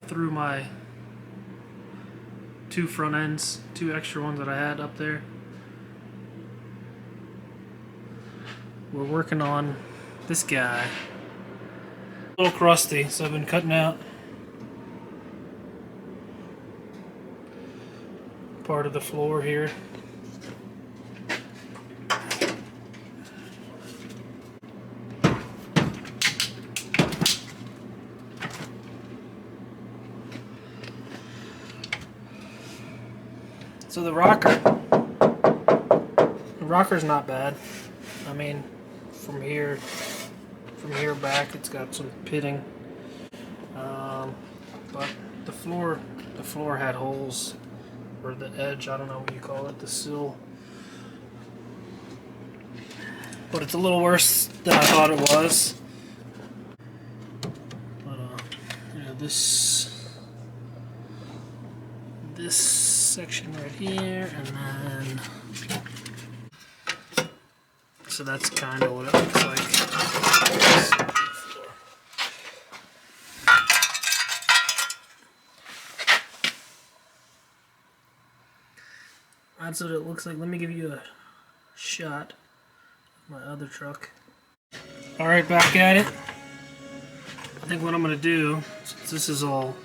through my two front ends, two extra ones that I had up there. We're working on this guy. A little crusty, so I've been cutting out part of the floor here. So the rocker's not bad. I mean, from here back, it's got some pitting, but the floor had holes, or the edge, I don't know what you call it, the sill. But it's a little worse than I thought it was. But yeah, this section right here, and then so that's kind of what it looks like. That's what it looks like. Let me give you a shot of my other truck. Alright, back at it. I think what I'm going to do, since this is all,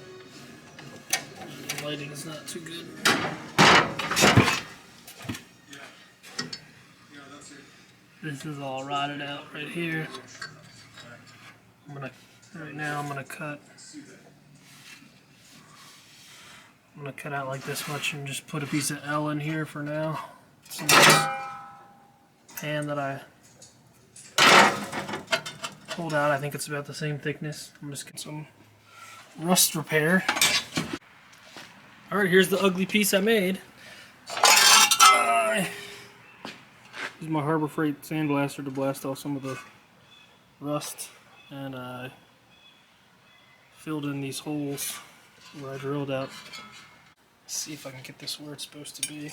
the lighting is not too good. This is all rotted out right here. Right now I'm gonna cut out like this much and just put a piece of L in here for now. So this pan that I pulled out, I think it's about the same thickness. I'm just getting some rust repair. Alright, here's the ugly piece I made. Use my Harbor Freight sandblaster to blast off some of the rust, and I filled in these holes where I drilled out. Let's see if I can get this where it's supposed to be.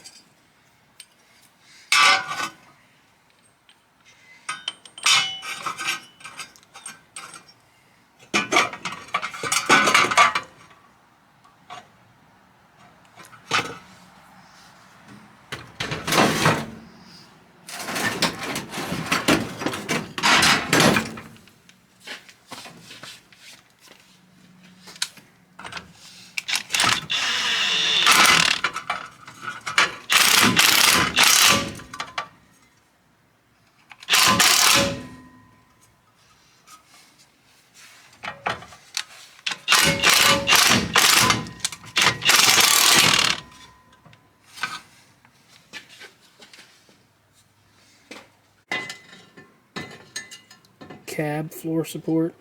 Cab floor support.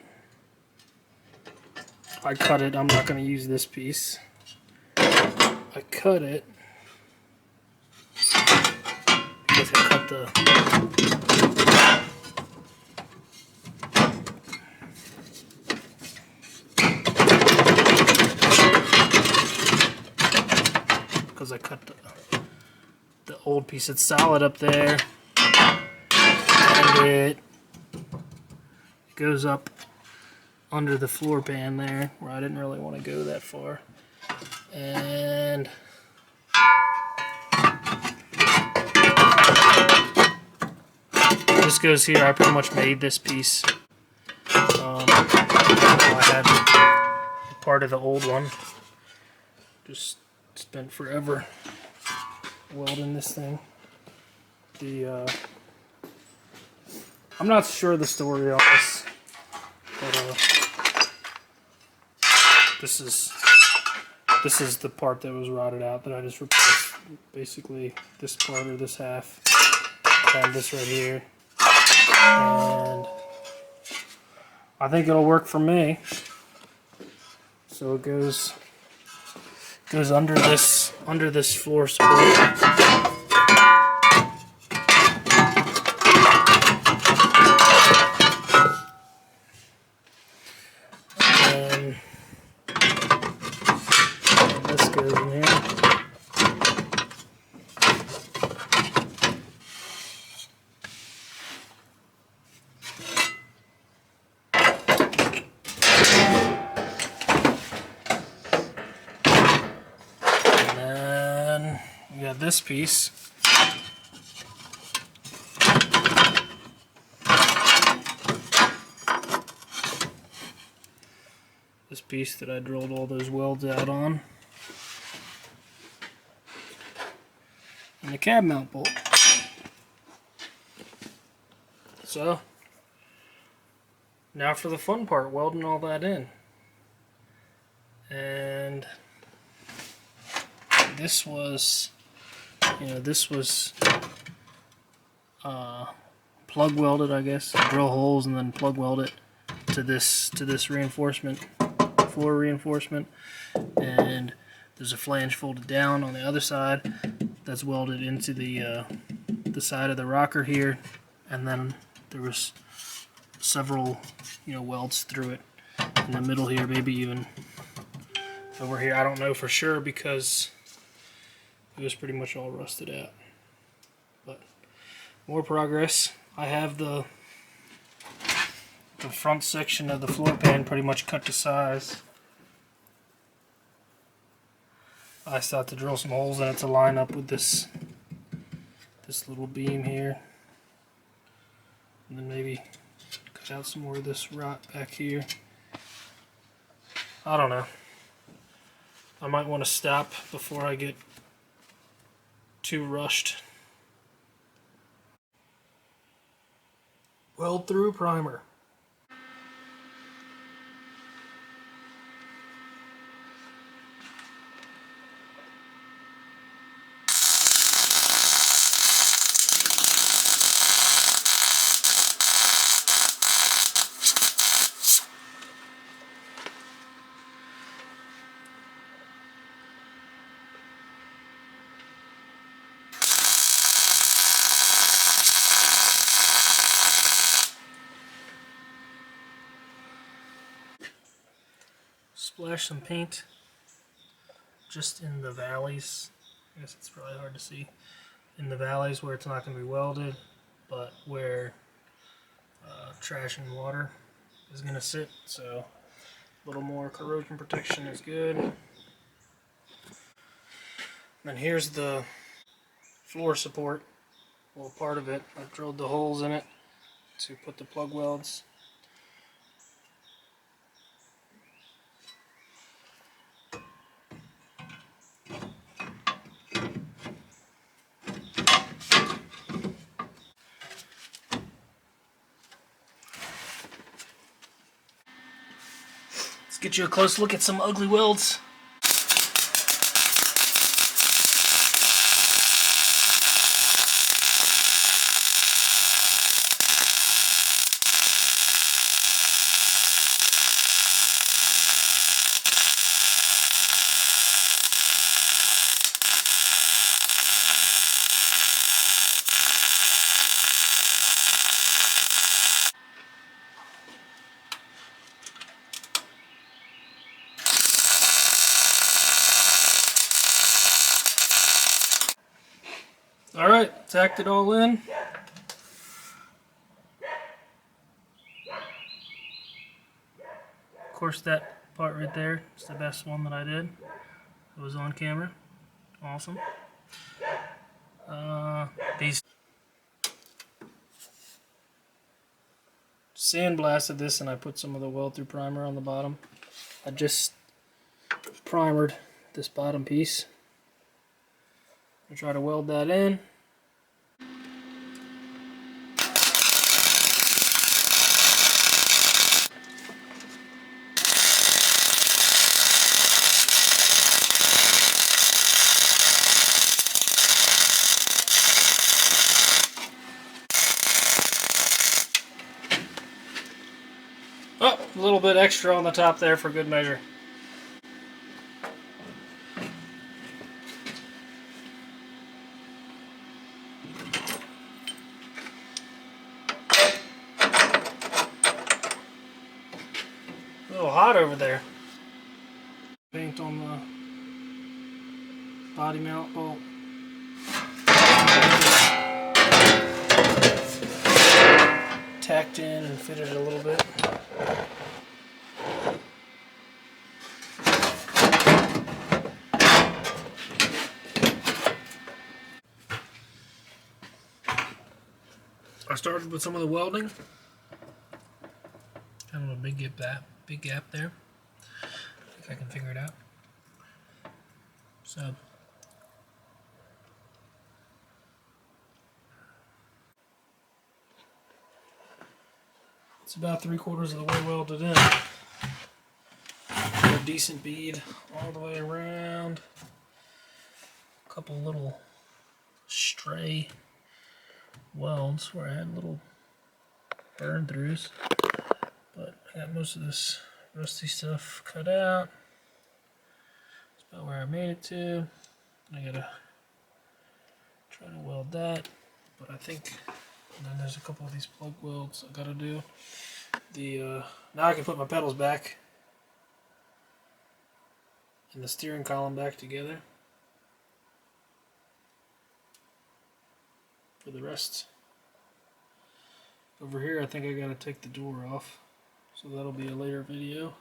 I cut it. I'm not going to use this piece. I cut it because I cut the old piece. It's solid up there, and it goes up under the floor pan there, where I didn't really want to go that far. And this goes here. I pretty much made this piece. I had part of the old one. Just spent forever welding this thing. I'm not sure the story on this, but this is the part that was rotted out that I just replaced. Basically, this part or this half, and this right here, and I think it'll work for me. So it goes under this floor support. This goes in here. got this piece. This piece that I drilled all those welds out on. And the cab mount bolt. So, now for the fun part, welding all that in. And this was, this was plug welded, I guess. Drill holes and then plug weld it to this reinforcement, floor reinforcement. And there's a flange folded down on the other side that's welded into the side of the rocker here, and then there was several welds through it in the middle here, maybe even over here. I don't know for sure because it was pretty much all rusted out. But more progress. I have the front section of the floor pan pretty much cut to size. I still have to drill some holes in it to line up with this little beam here. And then maybe cut out some more of this rot back here. I don't know. I might want to stop before I get too rushed. Weld through primer. Splash some paint just in the valleys. I guess it's probably hard to see. In the valleys where it's not going to be welded, but where trash and water is going to sit. So a little more corrosion protection is good. And here's the floor support. Well, part of it. I drilled the holes in it to put the plug welds. Let's get you a close look at some ugly welds. Alright, tacked it all in. Of course, that part right there is the best one that I did. It was on camera. Awesome. These sandblasted this and I put some of the weld through primer on the bottom. I just primered this bottom piece. I try to weld that in. Oh, a little bit extra on the top there for good measure. A little hot over there. Paint on the body mount bolt. Tacked in and fitted it a little bit. started with some of the welding. Kind of a big gap there. I think I can figure it out. So it's about 3/4 of the way welded in. Got a decent bead all the way around. A couple little stray welds where I had little burn throughs, but I got most of this rusty stuff cut out. That's about where I made it to. I gotta try to weld that, but I think, and then there's a couple of these plug welds I gotta do. Now I can put my pedals back and the steering column back together. For the rest, over here I think I gotta take the door off, so that'll be a later video.